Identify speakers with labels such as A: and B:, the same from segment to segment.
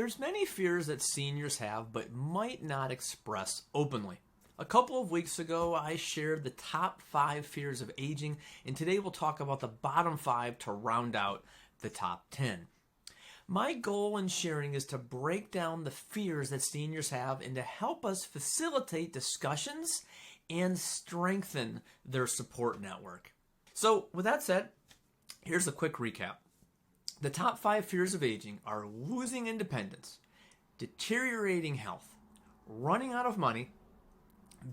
A: There's many fears that seniors have but might not express openly. A couple of weeks ago, I shared the top 5 fears of aging, and today we'll talk about the bottom 5 to round out the top 10. My goal in sharing is to break down the fears that seniors have and to help us facilitate discussions and strengthen their support network. So with that said, here's a quick recap. The top 5 fears of aging are losing independence, deteriorating health, running out of money,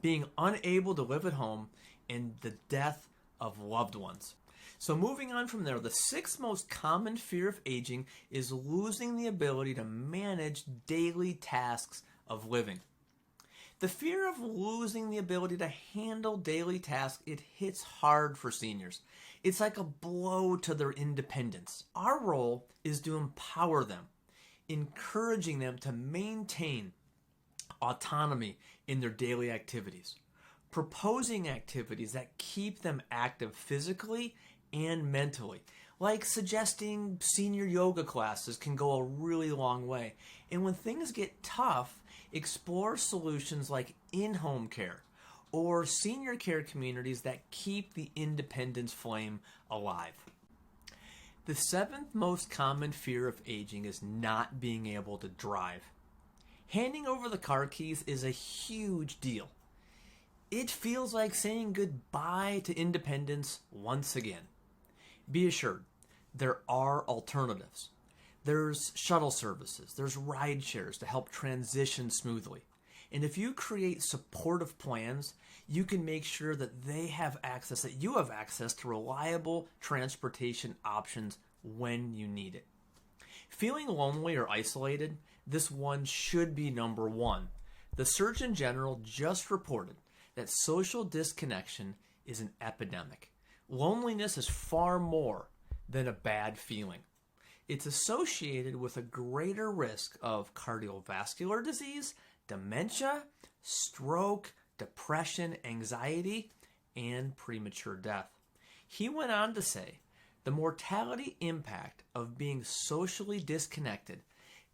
A: being unable to live at home, and the death of loved ones. So moving on from there, the 6th most common fear of aging is losing the ability to manage daily tasks of living. The fear of losing the ability to handle daily tasks, it hits hard for seniors. It's like a blow to their independence. Our role is to empower them, encouraging them to maintain autonomy in their daily activities, proposing activities that keep them active physically and mentally, like suggesting senior yoga classes can go a really long way. And when things get tough, explore solutions like in-home care or senior care communities that keep the independence flame alive. The 7th most common fear of aging is not being able to drive. Handing over the car keys is a huge deal. It feels like saying goodbye to independence once again. Be assured, there are alternatives. There's shuttle services, there's ride shares to help transition smoothly. And if you create supportive plans, you can make sure that you have access to reliable transportation options when you need it. Feeling lonely or isolated, this one should be number 1. The Surgeon General just reported that social disconnection is an epidemic. Loneliness is far more than a bad feeling. It's associated with a greater risk of cardiovascular disease, dementia, stroke, depression, anxiety, and premature death. He went on to say, the mortality impact of being socially disconnected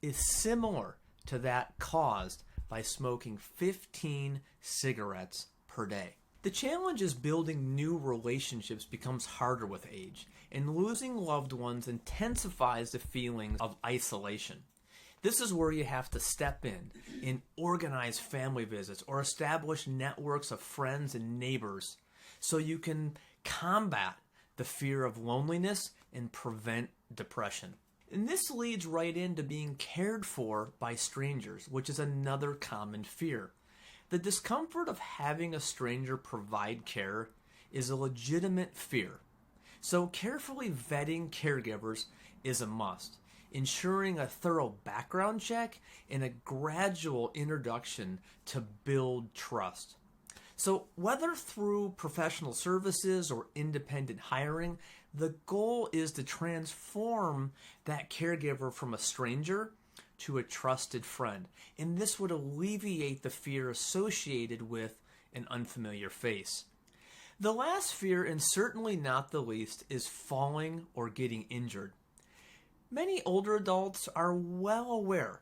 A: is similar to that caused by smoking 15 cigarettes per day. The challenge is building new relationships becomes harder with age, and losing loved ones intensifies the feelings of isolation. This is where you have to step in and organize family visits or establish networks of friends and neighbors so you can combat the fear of loneliness and prevent depression. And this leads right into being cared for by strangers, which is another common fear. The discomfort of having a stranger provide care is a legitimate fear. So carefully vetting caregivers is a must, ensuring a thorough background check and a gradual introduction to build trust. So whether through professional services or independent hiring, the goal is to transform that caregiver from a stranger to a trusted friend. And this would alleviate the fear associated with an unfamiliar face. The last fear, and certainly not the least, is falling or getting injured. Many older adults are well aware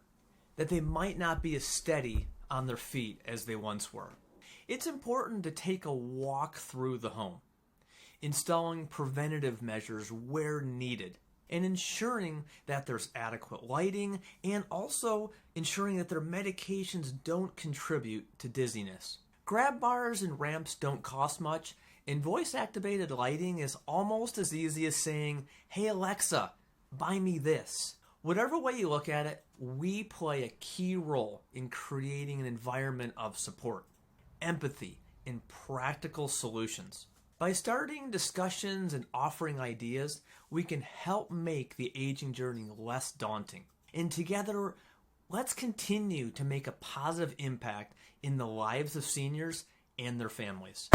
A: that they might not be as steady on their feet as they once were. It's important to take a walk through the home, installing preventative measures where needed, and ensuring that there's adequate lighting, and also ensuring that their medications don't contribute to dizziness. Grab bars and ramps don't cost much, and voice-activated lighting is almost as easy as saying, "Hey Alexa, buy me this." Whatever way you look at it, we play a key role in creating an environment of support, empathy, and practical solutions. By starting discussions and offering ideas, we can help make the aging journey less daunting. And together, let's continue to make a positive impact in the lives of seniors and their families.